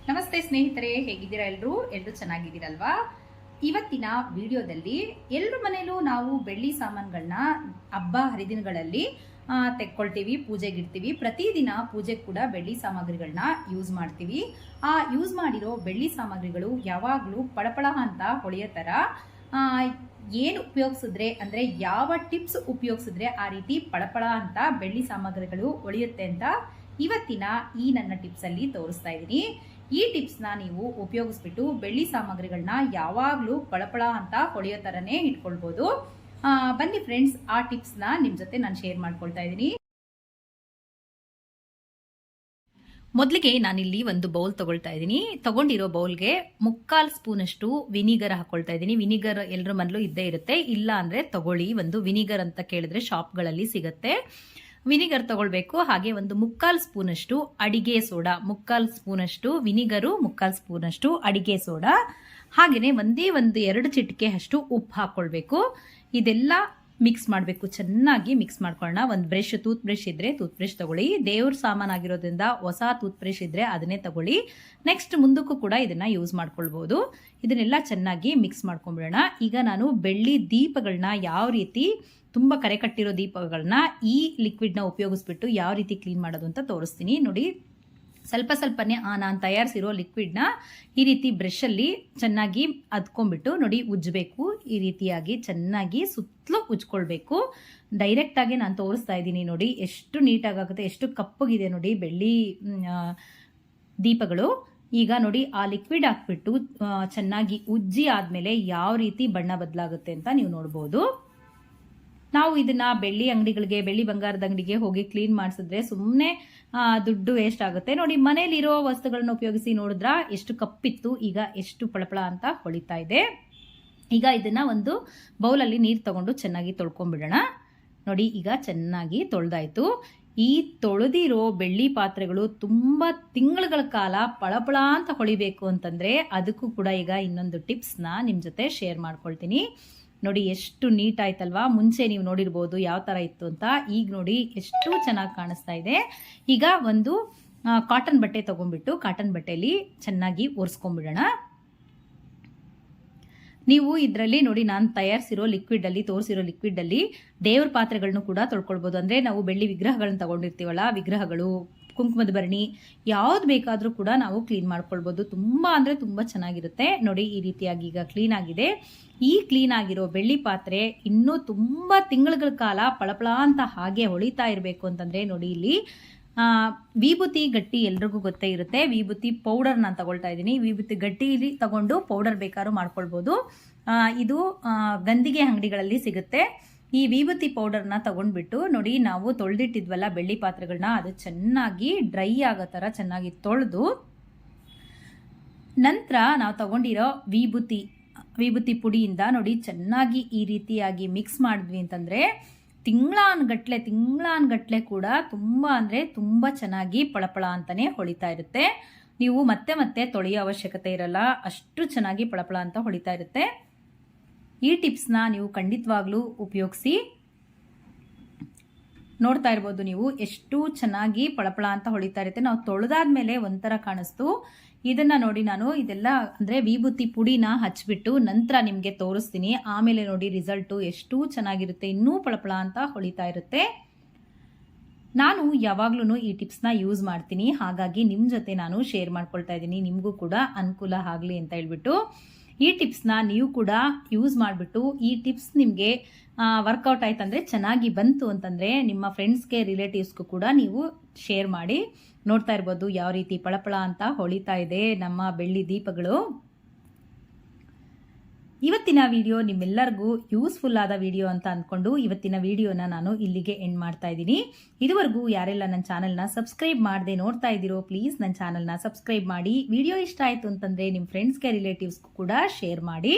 ನಮಸ್ತೆ ಸ್ನೇಹಿತರೆ, ಹೇಗಿದ್ದೀರಾ? ಎಲ್ಲರೂ ಚೆನ್ನಾಗಿದ್ದೀರಲ್ವಾ? ಇವತ್ತಿನ ವಿಡಿಯೋದಲ್ಲಿ ಎಲ್ಲರ ಮನೆಯಲ್ಲೂ ನಾವು ಬೆಳ್ಳಿ ಸಾಮಾನುಗಳನ್ನ ಹಬ್ಬ ಹರಿದಿನಗಳಲ್ಲಿ ತೆಕ್ಕೊಳ್ತೀವಿ, ಪೂಜೆಗೆ ಇಡ್ತೀವಿ. ಪ್ರತಿದಿನ ಪೂಜೆಗೆ ಕೂಡ ಬೆಳ್ಳಿ ಸಾಮಗ್ರಿಗಳನ್ನ ಯೂಸ್ ಮಾಡ್ತೀವಿ. ಆ ಯೂಸ್ ಮಾಡಿರೋ ಬೆಳ್ಳಿ ಸಾಮಗ್ರಿಗಳು ಯಾವಾಗಲೂ ಪಳಪಳ ಅಂತ ಹೊಳೆಯೋ ಥರ ಏನು ಉಪಯೋಗಿಸಿದ್ರೆ, ಅಂದರೆ ಯಾವ ಟಿಪ್ಸ್ ಉಪಯೋಗಿಸಿದ್ರೆ ಆ ರೀತಿ ಪಳಪಳ ಅಂತ ಬೆಳ್ಳಿ ಸಾಮಗ್ರಿಗಳು ಹೊಳೆಯುತ್ತೆ ಅಂತ ಇವತ್ತಿನ ಈ ನನ್ನ ಟಿಪ್ಸಲ್ಲಿ ತೋರಿಸ್ತಾ ಇದ್ದೀನಿ. ಈ ಟಿಪ್ಸ್ನ ನೀವು ಉಪಯೋಗಿಸ್ಬಿಟ್ಟು ಬೆಳ್ಳಿ ಸಾಮಗ್ರಿಗಳನ್ನ ಯಾವಾಗಲೂ ಪಳಪಳ ಅಂತ ಹೊಳೆಯೋ ಥರನೇ ಇಟ್ಕೊಳ್ಬೋದು. ಬನ್ನಿ ಫ್ರೆಂಡ್ಸ್, ಆ ಟಿಪ್ಸ್ನ ನಿಮ್ಮ ಜೊತೆ ನಾನು ಶೇರ್ ಮಾಡ್ಕೊಳ್ತಾ ಇದ್ದೀನಿ. ಮೊದಲಿಗೆ ನಾನಿಲ್ಲಿ ಒಂದು ಬೌಲ್ ತಗೊಳ್ತಾ ಇದ್ದೀನಿ. ತಗೊಂಡಿರೋ ಬೌಲ್ಗೆ 3/4 ಸ್ಪೂನಷ್ಟು ವಿನಿಗರ್ ಹಾಕೊಳ್ತಾ ಇದ್ದೀನಿ. ವಿನಿಗರ್ ಎಲ್ಲರ ಮನೇಲೂ ಇದ್ದೇ ಇರುತ್ತೆ, ಇಲ್ಲ ಅಂದರೆ ತಗೊಳ್ಳಿ. ಒಂದು ವಿನಿಗರ್ ಅಂತ ಕೇಳಿದ್ರೆ ಶಾಪ್ಗಳಲ್ಲಿ ಸಿಗುತ್ತೆ. ವಿನಿಗರ್ ತಗೊಳ್ಬೇಕು. ಹಾಗೆ ಒಂದು 3/4 ಸ್ಪೂನಷ್ಟು ಅಡಿಗೆ ಸೋಡಾ, 3/4 ಸ್ಪೂನಷ್ಟು ವಿನಿಗರು, 3/4 ಸ್ಪೂನಷ್ಟು ಅಡಿಗೆ ಸೋಡಾ, ಹಾಗೆಯೇ ಒಂದು 2 ಚಿಟಿಕೆ ಅಷ್ಟು ಉಪ್ಪು ಹಾಕೊಳ್ಬೇಕು. ಇದೆಲ್ಲ ಮಿಕ್ಸ್ ಮಾಡಬೇಕು, ಚೆನ್ನಾಗಿ ಮಿಕ್ಸ್ ಮಾಡ್ಕೊಳ್ಳೋಣ. ಒಂದು ಟೂತ್ ಬ್ರಷ್ ಇದ್ರೆ ಟೂತ್ ಬ್ರಷ್ ತಗೊಳ್ಳಿ. ದೇವ್ರ ಸಾಮಾನಾಗಿರೋದ್ರಿಂದ ಹೊಸ ಟೂತ್ ಬ್ರಷ್ ಇದ್ರೆ ಅದನ್ನೇ ತಗೊಳ್ಳಿ. ನೆಕ್ಸ್ಟ್ ಮುಂದಕ್ಕೂ ಕೂಡ ಇದನ್ನ ಯೂಸ್ ಮಾಡ್ಕೊಳ್ಬಹುದು. ಇದನ್ನೆಲ್ಲ ಚೆನ್ನಾಗಿ ಮಿಕ್ಸ್ ಮಾಡ್ಕೊಂಡ್ಬಿಡೋಣ. ಈಗ ನಾನು ಬೆಳ್ಳಿ ದೀಪಗಳನ್ನ ಯಾವ ರೀತಿ, ತುಂಬ ಕರೆ ಕಟ್ಟಿರೋ ದೀಪಗಳನ್ನ ಈ ಲಿಕ್ವಿಡ್ನ ಉಪಯೋಗಿಸ್ಬಿಟ್ಟು ಯಾವ ರೀತಿ ಕ್ಲೀನ್ ಮಾಡೋದು ಅಂತ ತೋರಿಸ್ತೀನಿ. ನೋಡಿ, ಸ್ವಲ್ಪನೇ ನಾನು ತಯಾರಿಸಿರೋ ಲಿಕ್ವಿಡ್ನ ಈ ರೀತಿ ಬ್ರಷಲ್ಲಿ ಚೆನ್ನಾಗಿ ಅದ್ಕೊಂಡ್ಬಿಟ್ಟು ನೋಡಿ ಉಜ್ಜಬೇಕು. ಈ ರೀತಿಯಾಗಿ ಚೆನ್ನಾಗಿ ಸುತ್ತಲೂ ಉಜ್ಕೊಳ್ಬೇಕು. ಡೈರೆಕ್ಟಾಗಿ ನಾನು ತೋರಿಸ್ತಾ ಇದ್ದೀನಿ. ನೋಡಿ ಎಷ್ಟು ನೀಟಾಗುತ್ತೆ, ಎಷ್ಟು ಕಪ್ಪಗಿದೆ ನೋಡಿ ಬೆಳ್ಳಿ ದೀಪಗಳು. ಈಗ ನೋಡಿ ಆ ಲಿಕ್ವಿಡ್ ಹಾಕ್ಬಿಟ್ಟು ಚೆನ್ನಾಗಿ ಉಜ್ಜಿ ಆದಮೇಲೆ ಯಾವ ರೀತಿ ಬಣ್ಣ ಬದಲಾಗುತ್ತೆ ಅಂತ ನೀವು ನೋಡ್ಬೋದು. ನಾವು ಇದನ್ನ ಬೆಳ್ಳಿ ಅಂಗಡಿಗಳಿಗೆ, ಬೆಳ್ಳಿ ಬಂಗಾರದ ಅಂಗಡಿಗೆ ಹೋಗಿ ಕ್ಲೀನ್ ಮಾಡಿಸಿದ್ರೆ ಸುಮ್ಮನೆ ದುಡ್ಡು ವೇಸ್ಟ್ ಆಗುತ್ತೆ. ನೋಡಿ, ಮನೇಲಿರೋ ವಸ್ತುಗಳನ್ನ ಉಪಯೋಗಿಸಿ ನೋಡಿದ್ರ ಎಷ್ಟು ಕಪ್ಪಿತ್ತು, ಈಗ ಎಷ್ಟು ಪಳಪಳ ಅಂತ ಹೊಳಿತಾ ಇದೆ. ಈಗ ಇದನ್ನ ಒಂದು ಬೌಲಲ್ಲಿ ನೀರು ತಗೊಂಡು ಚೆನ್ನಾಗಿ ತೊಳ್ಕೊಂಡ್ಬಿಡೋಣ. ನೋಡಿ, ಈಗ ಚೆನ್ನಾಗಿ ತೊಳೆದಾಯ್ತು. ಈ ತೊಳೆದಿರೋ ಬೆಳ್ಳಿ ಪಾತ್ರೆಗಳು ತುಂಬಾ ತಿಂಗಳುಗಳ ಕಾಲ ಪಳಪಳ ಅಂತ ಹೊಳಿಬೇಕು ಅಂತಂದ್ರೆ ಅದಕ್ಕೂ ಕೂಡ ಈಗ ಇನ್ನೊಂದು ಟಿಪ್ಸ್ನ ನಿಮ್ಮ ಜೊತೆ ಶೇರ್ ಮಾಡ್ಕೊಳ್ತೀನಿ. ನೋಡಿ, ಎಷ್ಟು ನೀಟ್ ಆಯ್ತಲ್ವಾ? ಮುಂಚೆ ನೀವು ನೋಡಿರ್ಬೋದು ಯಾವ ತರ ಇತ್ತು ಅಂತ. ಈಗ ನೋಡಿ ಎಷ್ಟು ಚೆನ್ನಾಗಿ ಕಾಣಿಸ್ತಾ ಇದೆ. ಈಗ ಒಂದು ಕಾಟನ್ ಬಟ್ಟೆ ತಗೊಂಡ್ಬಿಟ್ಟು ಕಾಟನ್ ಬಟ್ಟೆಯಲ್ಲಿ ಚೆನ್ನಾಗಿ ಒರೆಸ್ಕೊಂಡ್ಬಿಡೋಣ. ನೀವು ಇದರಲ್ಲಿ ನೋಡಿ, ನಾನು ತಯಾರಿಸಿರೋ ಲಿಕ್ವಿಡ್ ಅಲ್ಲಿ, ತೋರಿಸಿರೋ ಲಿಕ್ವಿಡ್ ಅಲ್ಲಿ ದೇವ್ರ ಪಾತ್ರೆಗಳನ್ನು ಕೂಡ ತೊಳ್ಕೊಳ್ಬಹುದು. ಅಂದ್ರೆ ನಾವು ಬೆಳ್ಳಿ ವಿಗ್ರಹಗಳನ್ನ ತಗೊಂಡಿರ್ತೀವಲ್ಲ, ವಿಗ್ರಹಗಳು, ಕುಂಕುಮದ ಭರಣಿ, ಯಾವ್ದು ಬೇಕಾದ್ರೂ ಕೂಡ ನಾವು ಕ್ಲೀನ್ ಮಾಡ್ಕೊಳ್ಬಹುದು. ತುಂಬಾ ಅಂದ್ರೆ ತುಂಬಾ ಚೆನ್ನಾಗಿರುತ್ತೆ. ನೋಡಿ, ಈ ರೀತಿಯಾಗಿ ಈಗ ಕ್ಲೀನ್ ಆಗಿದೆ. ಈ ಕ್ಲೀನ್ ಆಗಿರೋ ಬೆಳ್ಳಿ ಪಾತ್ರೆ ಇನ್ನೂ ತುಂಬಾ ತಿಂಗಳುಗಳ ಕಾಲ ಪಳಪಳ ಅಂತ ಹಾಗೆ ಹೊಳಿತಾ ಇರಬೇಕು ಅಂತಂದ್ರೆ ನೋಡಿ, ಇಲ್ಲಿ ವಿಭೂತಿ ಗಟ್ಟಿ ಎಲ್ರಿಗೂ ಗೊತ್ತೇ ಇರುತ್ತೆ. ವಿಭೂತಿ ಪೌಡರ್ ನಾನು ತಗೊಳ್ತಾ ಇದ್ದೀನಿ. ವಿಭೂತಿ ಗಟ್ಟಿಲಿ ತಗೊಂಡು ಪೌಡರ್ ಬೇಕಾದ್ರೂ ಮಾಡ್ಕೊಳ್ಬಹುದು. ಇದು ಗಂದಿಗೆ ಅಂಗಡಿಗಳಲ್ಲಿ ಸಿಗುತ್ತೆ. ಈ ವಿಭೂತಿ ಪೌಡರ್ನ ತಗೊಂಡ್ಬಿಟ್ಟು ನೋಡಿ, ನಾವು ತೊಳೆದಿಟ್ಟಿದ್ವಲ್ಲ ಬೆಳ್ಳಿ ಪಾತ್ರೆಗಳನ್ನ, ಅದು ಚೆನ್ನಾಗಿ ಡ್ರೈ ಆಗೋ ಥರ ಚೆನ್ನಾಗಿ ತೊಳೆದು ನಂತರ ನಾವು ತಗೊಂಡಿರೋ ವಿಭೂತಿ ಪುಡಿಯಿಂದ ನೋಡಿ ಚೆನ್ನಾಗಿ ಈ ರೀತಿಯಾಗಿ ಮಿಕ್ಸ್ ಮಾಡಿದ್ವಿ ಅಂತಂದ್ರೆ ತಿಂಗಳಾನ್ಗಟ್ಲೆ ಕೂಡ ತುಂಬಾ ಅಂದ್ರೆ ತುಂಬಾ ಚೆನ್ನಾಗಿ ಪಳಪಳ ಅಂತಾನೆ ಹೊಳಿತಾ ಇರುತ್ತೆ. ನೀವು ಮತ್ತೆ ತೊಳೆಯೋ ಅವಶ್ಯಕತೆ ಇರಲ್ಲ, ಅಷ್ಟು ಚೆನ್ನಾಗಿ ಪಳಪಳ ಅಂತ ಹೊಳಿತಾ ಇರುತ್ತೆ. ಈ ಟಿಪ್ಸ್ನ ನೀವು ಖಂಡಿತವಾಗ್ಲೂ ಉಪಯೋಗಿಸಿ. ನೋಡ್ತಾ ಇರ್ಬೋದು ನೀವು ಎಷ್ಟು ಚೆನ್ನಾಗಿ ಪಳಪಳ ಅಂತ ಹೊಳಿತಾ ಇರುತ್ತೆ. ನಾವು ತೊಳೆದಾದ್ಮೇಲೆ ಒಂಥರ ಕಾಣಿಸ್ತು. ಇದನ್ನ ನೋಡಿ, ನಾನು ಇದೆಲ್ಲ ಅಂದ್ರೆ ವಿಭೂತಿ ಪುಡಿನ ಹಚ್ಬಿಟ್ಟು ನಂತರ ನಿಮ್ಗೆ ತೋರಿಸ್ತೀನಿ. ಆಮೇಲೆ ನೋಡಿ ರಿಸಲ್ಟು ಎಷ್ಟು ಚೆನ್ನಾಗಿರುತ್ತೆ, ಇನ್ನೂ ಪಳಪಳ ಅಂತ ಹೊಳಿತಾ ಇರುತ್ತೆ. ನಾನು ಯಾವಾಗ್ಲೂ ಈ ಟಿಪ್ಸ್ನ ಯೂಸ್ ಮಾಡ್ತೀನಿ, ಹಾಗಾಗಿ ನಿಮ್ಮ ಜೊತೆ ನಾನು ಶೇರ್ ಮಾಡ್ಕೊಳ್ತಾ ಇದ್ದೀನಿ, ನಿಮಗೂ ಕೂಡ ಅನುಕೂಲ ಆಗಲಿ ಅಂತ ಹೇಳ್ಬಿಟ್ಟು. ಈ ಟಿಪ್ಸ್ನ ನೀವು ಕೂಡ ಯೂಸ್ ಮಾಡಿಬಿಟ್ಟು ಈ ಟಿಪ್ಸ್ ನಿಮಗೆ ವರ್ಕೌಟ್ ಆಯ್ತಂದ್ರೆ, ಚೆನ್ನಾಗಿ ಬಂತು ಅಂತಂದ್ರೆ ನಿಮ್ಮ ಫ್ರೆಂಡ್ಸ್ಗೆ, ರಿಲೇಟಿವ್ಸ್ಗೂ ಕೂಡ ನೀವು ಶೇರ್ ಮಾಡಿ. ನೋಡ್ತಾ ಇರ್ಬೋದು ಯಾವ ರೀತಿ ಪಳಪಳ ಅಂತ ಹೊಳಿತಾ ಇದೆ ನಮ್ಮ ಬೆಳ್ಳಿ ದೀಪಗಳು. ಇವತ್ತಿನ ವಿಡಿಯೋ ನಿಮ್ಮೆಲ್ಲರಿಗೂ ಯೂಸ್ಫುಲ್ ಆದ ವಿಡಿಯೋ ಅಂತ ಅಂದ್ಕೊಂಡು ಇವತ್ತಿನ ವಿಡಿಯೋನ ನಾನು ಇಲ್ಲಿಗೆ ಎಂಡ್ ಮಾಡ್ತಾ ಇದ್ದೀನಿ. ಇದುವರೆಗೂ ಯಾರೆಲ್ಲ ನನ್ನ ಚಾನಲ್ನ ಸಬ್ಸ್ಕ್ರೈಬ್ ಮಾಡದೆ ನೋಡ್ತಾ ಇದ್ದೀರೋ, ಪ್ಲೀಸ್ ನನ್ನ ಚಾನಲ್ನ ಸಬ್ಸ್ಕ್ರೈಬ್ ಮಾಡಿ. ವಿಡಿಯೋ ಇಷ್ಟ ಆಯಿತು ಅಂತಂದ್ರೆ ನಿಮ್ಮ ಫ್ರೆಂಡ್ಸ್ಗೆ, ರಿಲೇಟಿವ್ಸ್ಗೂ ಕೂಡ ಶೇರ್ ಮಾಡಿ.